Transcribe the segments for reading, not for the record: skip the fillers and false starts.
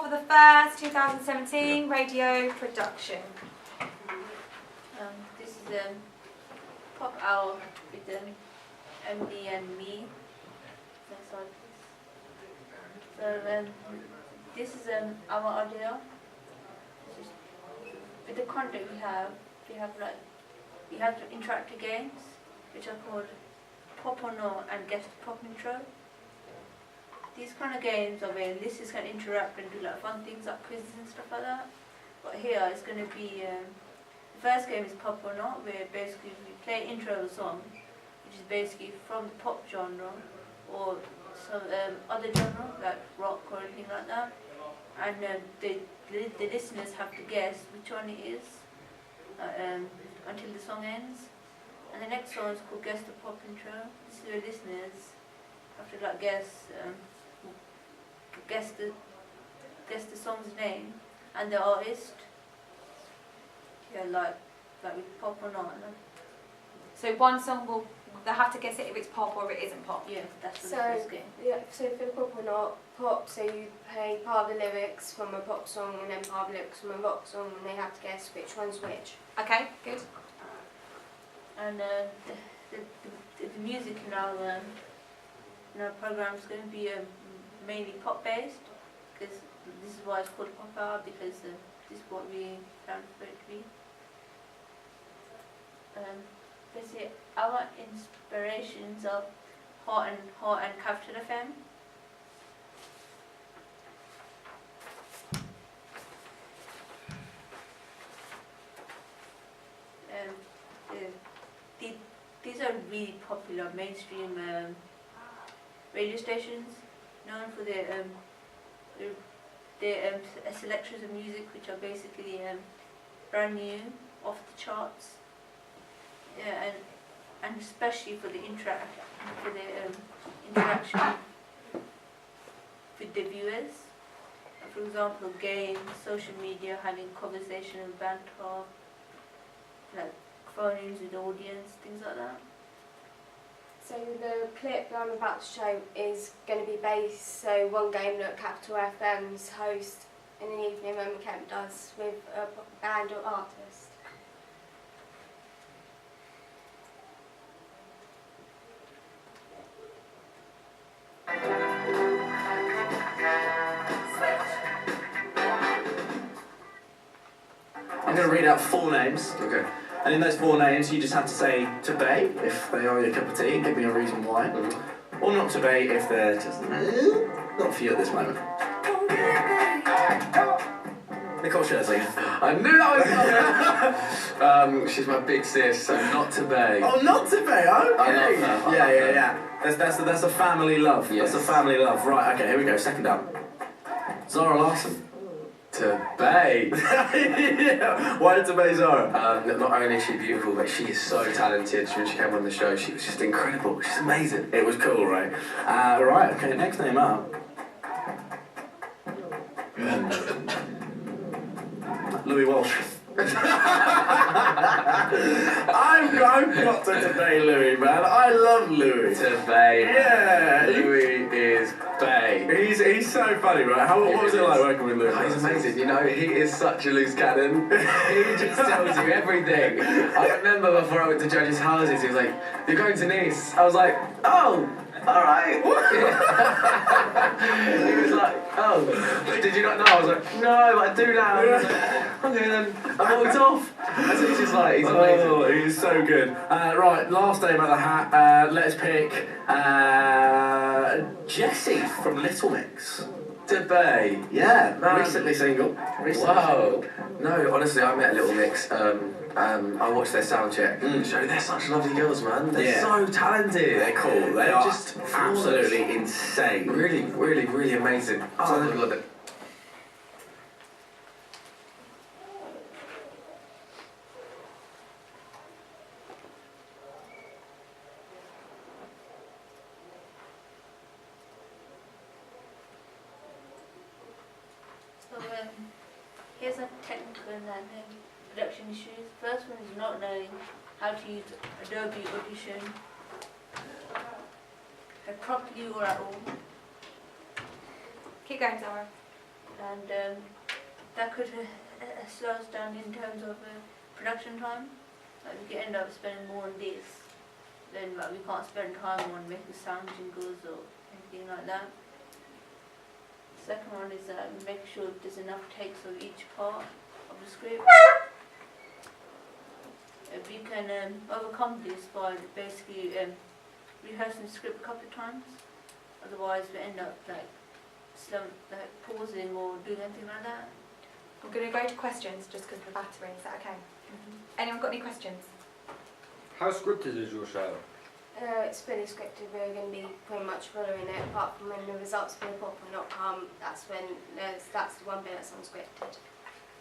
12th of the 1st, 2017, radio production. This is Pop Hour with MD and me. Next slide, please. So this is our audio. With the content we have interactive games which are called Pop or No and Guess the Pop Intro. These kind of games are where listeners can interact and do like fun things like quizzes and stuff like that. But here it's going to be, the first game is Pop or Not, where basically we play intro of a song, which is basically from the pop genre or some other genre like rock or anything like that. And the listeners have to guess which one it is until the song ends. And the next song is called Guess the Pop Intro. This is where listeners have to like guess the song's name and the artist. Yeah, like with Pop or Not. So one song they'll have to guess it if it's pop or if it isn't pop. Yeah, that's the first game. Yeah, so for the Pop or Not, pop, so you play part of the lyrics from a pop song and then part of the lyrics from a rock song, and they have to guess which one's which. Okay, good. And the music in our program is going to be mainly pop based, because this is why it's called Pop Hour, because this is what we planned for it to be. Basically, our inspirations are Hot and Capital FM. These are really popular mainstream radio stations, known for their selections of music which are basically brand new, off the charts. Yeah, and especially for the interaction with the viewers. For example, games, social media, having conversation and banter, like phone-ins with the audience, things like that. So the clip I'm about to show is going to be based, so one game that Capital FM's host in an evening when Kemp does with a band or artist. I'm going to read out 4 names. Okay. And in those 4 names, you just have to say to bay if they are your cup of tea, and give me a reason why. Or not to bay if they're just not for you at this moment. Nicole Scherzi. I knew that was coming! She's my big sis, so not to bay. Oh, not to bay, okay. I love her. Yeah. That's a family love. Yes. That's a family love. Right, okay, here we go. Second up. Zara Larsson. To bay. Yeah. Why did to bay Zara? Not only is she beautiful, but she is so talented. When she came on the show, she was just incredible. She's amazing. It was cool, right? Right, okay, next name up. Louis Walsh. I've got to bay Louis, man. I love Louis. To bay. Yeah. Louis is bay. He's so funny, right? What was it like working with Louis? Oh, he's amazing. You know, he is such a loose cannon. He just tells you everything. I remember before I went to judges' houses, he was like, "You're going to Nice." I was like, "Oh, alright." He was like, "Oh, did you not know?" I was like, "No, but I do now." He was like, "Okay then." I walked off. And so he's just like, he's amazing. Oh, he's so good. Right, last name at the hat. Let's pick Jessie from Little Mix. To bay. Yeah, Man. recently single. Wow. No, honestly, I met Little Mix. I watched their sound check. So they're such lovely girls, man. They're so talented. They're cool. They They're are just absolutely insane. Really, really, really amazing. Oh my god. So here's a technical and production issues. First one is not knowing how to use Adobe Audition properly or at all. Keep going, Zara. and that could slow us down in terms of production time. Like we could end up spending more on this, then like we can't spend time on making sound jingles or anything like that. Second one is making sure there's enough takes of each part of the script. If you can overcome this by basically rehearsing the script a couple of times, otherwise we end up like pausing or doing anything like that. I'm going to go to questions just because of the battery. Is that okay? Anyone got any questions? How scripted is your show? It's fully scripted. We're going to be pretty much following it, apart from when the results for the pop will not come. That's the one bit that's unscripted.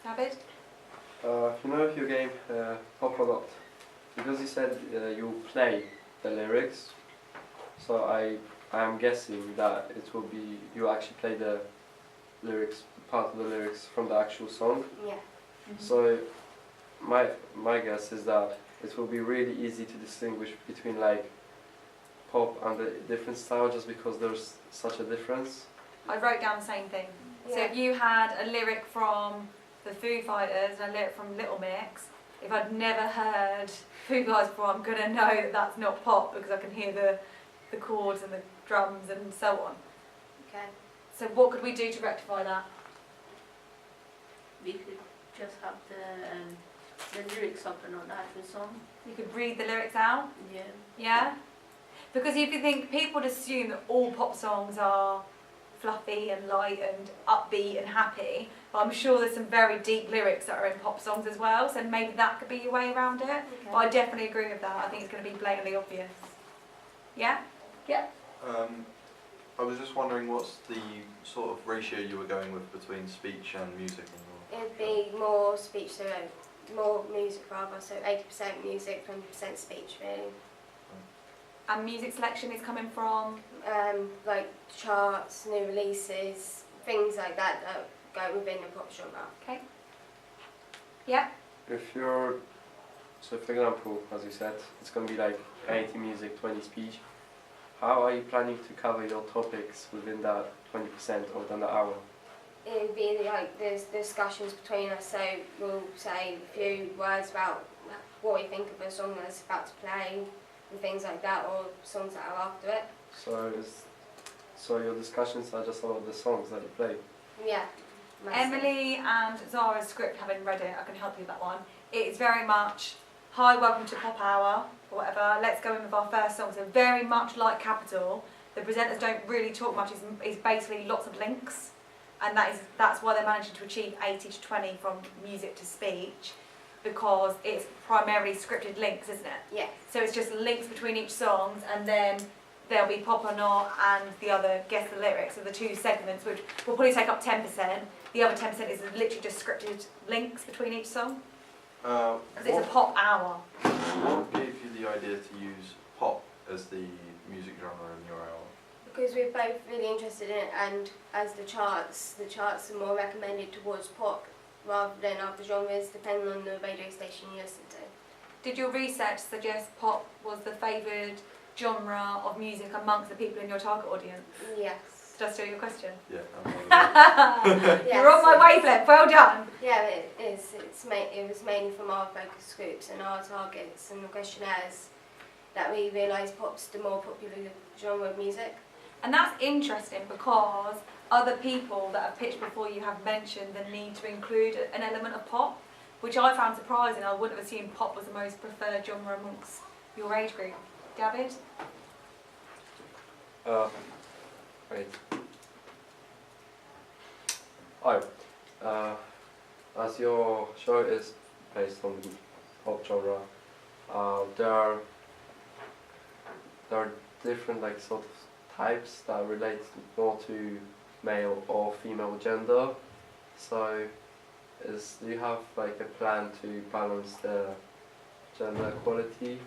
David? You know your game, Pop or Not, because you said you play the lyrics, so I am guessing that it will be you actually play the lyrics, part of the lyrics from the actual song. Yeah. So my guess is that it will be really easy to distinguish between like pop and the different style, just because there's such a difference. I wrote down the same thing. So Yeah. if you had a lyric from the Foo Fighters and a lyric from Little Mix, if I'd never heard Foo Fighters before, I'm going to know that that's not pop because I can hear the chords and the drums and so on. Okay. So what could we do to rectify that? We could just have the lyrics up and not the actual song. You could read the lyrics out, Yeah. yeah? Because if you think, people would assume that all pop songs are fluffy and light and upbeat and happy, but I'm sure there's some very deep lyrics that are in pop songs as well, so maybe that could be your way around it. But I definitely agree with that. I think it's going to be blatantly obvious. Yeah? Yeah. I was just wondering what's the sort of ratio you were going with between speech and music in your It'd be more speech, so more music rather, so 80% music, 20% speech really. And music selection is coming from? Like charts, new releases, things like that that go within the pop genre. Okay. Yeah? If you're, so for example, as you said, it's going to be like 80 music, 20 speech. How are you planning to cover your topics within that 20% or within the hour? It would be like there's discussions between us, so we'll say a few words about what we think of a song that's about to play and things like that, or songs that are after it. So your discussions are just about the songs that you play? Yeah. mostly. Emily and Zara's script, having read it, I can help you with that one. It's very much, hi, welcome to Pop Hour, or whatever, let's go in with our first song. So very much like Capital, the presenters don't really talk much, it's basically lots of links. And that's why they're managing to achieve 80 to 20 from music to speech, because it's primarily scripted links, isn't it? Yeah. So it's just links between each song, and then there'll be Pop or Not and the other Guess the Lyrics, of the two segments, which will probably take up 10%. The other 10% is literally just scripted links between each song, because it's a pop hour. What gave you the idea to use pop as the music genre in your hour? Because we're both really interested in it, and as the charts are more recommended towards pop rather than other genres, depending on the radio station you listen to. Did your research suggest pop was the favoured genre of music amongst the people in your target audience? Yes. Did I steal your question? Yeah. Yes, You're on my wavelength, well done. Yeah, it is. It was mainly from our focus groups and our targets and the questionnaires that we realised pop's the more popular genre of music. And that's interesting because other people that have pitched before you have mentioned the need to include an element of pop, which I found surprising. I wouldn't have assumed pop was the most preferred genre amongst your age group. David? Wait. As your show is based on the pop genre, there are different like sort of types that relate more to male or female gender. So, do you have like a plan to balance the gender equality?